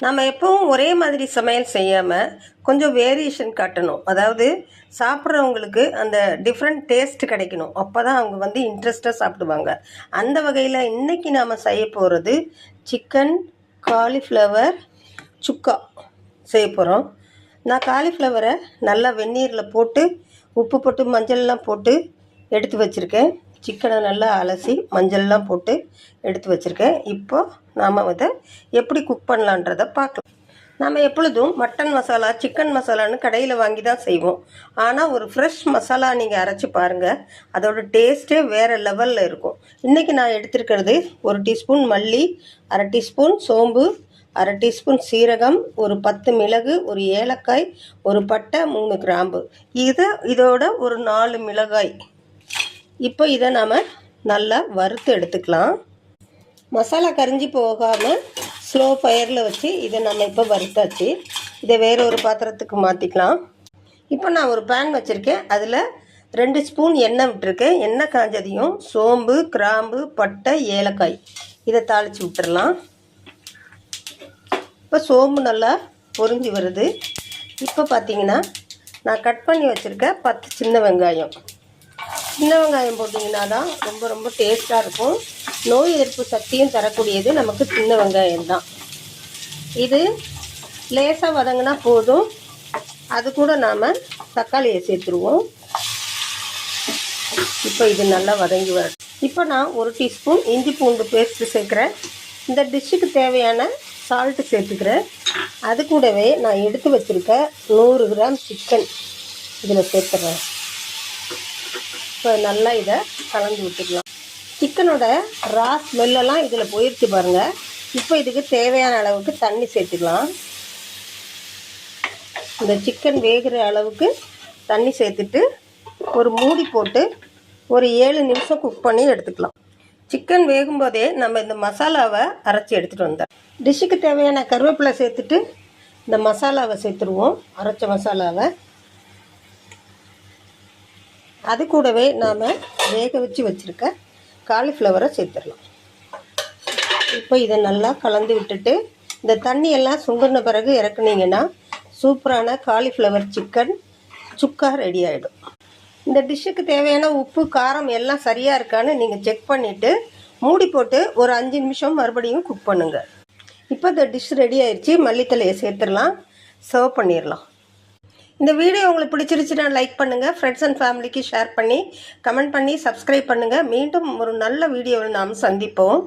நம்ம எப்பவும் ஒரே மாதிரி சமையல் செய்யாமல் கொஞ்சம் வேரியேஷன் காட்டணும். அதாவது சாப்பிட்றவங்களுக்கு அந்த டிஃப்ரெண்ட் டேஸ்ட் கிடைக்கணும். அப்போ தான் அவங்க வந்து இன்ட்ரெஸ்ட்டாக சாப்பிடுவாங்க. அந்த வகையில் இன்றைக்கி நாம் செய்ய போகிறது சிக்கன் காலிஃப்ளவர் சுக்கா செய்ய போகிறோம். நான் காலிஃப்ளவரை நல்லா வெந்நீரில் போட்டு உப்பு போட்டு மஞ்சள்லாம் போட்டு எடுத்து வச்சுருக்கேன். சிக்கனை நல்லா அலசி மஞ்சள்லாம் போட்டு எடுத்து வச்சுருக்கேன். இப்போது நாம் அதை எப்படி குக் பண்ணலான்றதை பார்க்கலாம். நாம் எப்பொழுதும் மட்டன் மசாலா சிக்கன் மசாலான்னு கடையில் வாங்கி தான் செய்வோம். ஆனால் ஒரு ஃப்ரெஷ் மசாலா நீங்கள் அரைச்சி பாருங்கள், அதோடய டேஸ்ட்டே வேறு லெவலில் இருக்கும். இன்றைக்கி நான் எடுத்துருக்கிறது 1 டீஸ்பூன் மல்லி, 1/2 டீஸ்பூன் சோம்பு, 1/2 டீஸ்பூன் சீரகம், ஒரு 10 மிளகு, ஒரு ஏலக்காய், ஒரு பட்டை, 3 கிராம்பு, இதோட ஒரு 4 மிளகாய். இப்போ இதை நாம் நல்லா வறுத்து எடுத்துக்கலாம். மசாலா கரிஞ்சி போகாமல் ஸ்லோ ஃபயரில் வச்சு இதை நம்ம இப்போ வறுத்தாச்சு. இதை வேறு ஒரு பாத்திரத்துக்கு மாற்றிக்கலாம். இப்போ நான் ஒரு பேன் வச்சுருக்கேன். அதில் 2 ஸ்பூன் எண்ணெய் விட்டுருக்கேன். எண்ணெய் காஞ்சதையும் சோம்பு, கிராம்பு, பட்டை, ஏலக்காய் இதை தாளித்து விட்டுடலாம். இப்போ சோம்பு நல்லா பொரிஞ்சு வருது. இப்போ பார்த்திங்கன்னா நான் கட் பண்ணி வச்சுருக்கேன் 10 சின்ன வெங்காயம். சின்ன வெங்காயம் போட்டிங்கன்னா தான் ரொம்ப ரொம்ப டேஸ்ட்டாக இருக்கும். நோய் எதிர்ப்பு சக்தியும் தரக்கூடியது நமக்கு சின்ன வெங்காயம் தான். இது லேசாக வதங்கினா போதும். அது கூட நாம் தக்காளியை சேர்த்துருவோம். இப்போ இது நல்லா வதங்கி வரும். இப்போ நான் 1 டீஸ்பூன் இஞ்சி பூண்டு பேஸ்ட்டு சேர்க்குறேன். இந்த டிஷ்ஷுக்கு தேவையான சால்ட்டு சேர்த்துக்கிறேன். அது கூடவே நான் எடுத்து வச்சுருக்க 100 கிராம் சிக்கன் இதில் சேர்த்துறேன். இப்போ நல்லா இதை கலந்து விட்டுக்கலாம். சிக்கனோட ரா ஸ்மெல்லாம் இதில் போயிடுச்சு பாருங்கள். இப்போ இதுக்கு தேவையான அளவுக்கு தண்ணி சேர்த்துக்கலாம். இந்த சிக்கன் வேகிற அளவுக்கு தண்ணி சேர்த்துட்டு ஒரு மூடி போட்டு ஒரு 7 நிமிஷம் குக் பண்ணி எடுத்துக்கலாம். சிக்கன் வேகும்போதே நம்ம இந்த மசாலாவை அரைச்சி எடுத்துகிட்டு வந்தோம். டிஷ்ஷுக்கு தேவையான கருவேப்பிலை சேர்த்துட்டு இந்த மசாலாவை சேர்த்துருவோம். அரைச்ச மசாலாவை அது கூடவே நாம் வேக வச்சு வச்சுருக்க காலிஃப்ளவரை சேர்த்துடலாம். இப்போ இதை நல்லா கலந்து விட்டுட்டு இந்த தண்ணியெல்லாம் சுண்டின பிறகு இறக்குனீங்கன்னா சூப்பரான காலிஃப்ளவர் சிக்கன் சுக்கா ரெடி ஆகிடும். இந்த டிஷ்ஷுக்கு தேவையான உப்பு காரம் எல்லாம் சரியாக இருக்கான்னு நீங்கள் செக் பண்ணிவிட்டு மூடி போட்டு ஒரு 5 நிமிஷம் மறுபடியும் குக் பண்ணுங்கள். இப்போ இந்த டிஷ் ரெடி ஆயிடுச்சு. மல்லித்தலையை சேர்த்துடலாம். சர்வ் பண்ணிடலாம். இந்த வீடியோ உங்களுக்கு பிடிச்சிருச்சுன்னா லைக் பண்ணுங்கள். ஃப்ரெண்ட்ஸ் அண்ட் ஃபேமிலிக்கு ஷேர் பண்ணி கமெண்ட் பண்ணி சப்ஸ்கிரைப் பண்ணுங்கள். மீண்டும் ஒரு நல்ல வீடியோவில் நாம் சந்திப்போம்.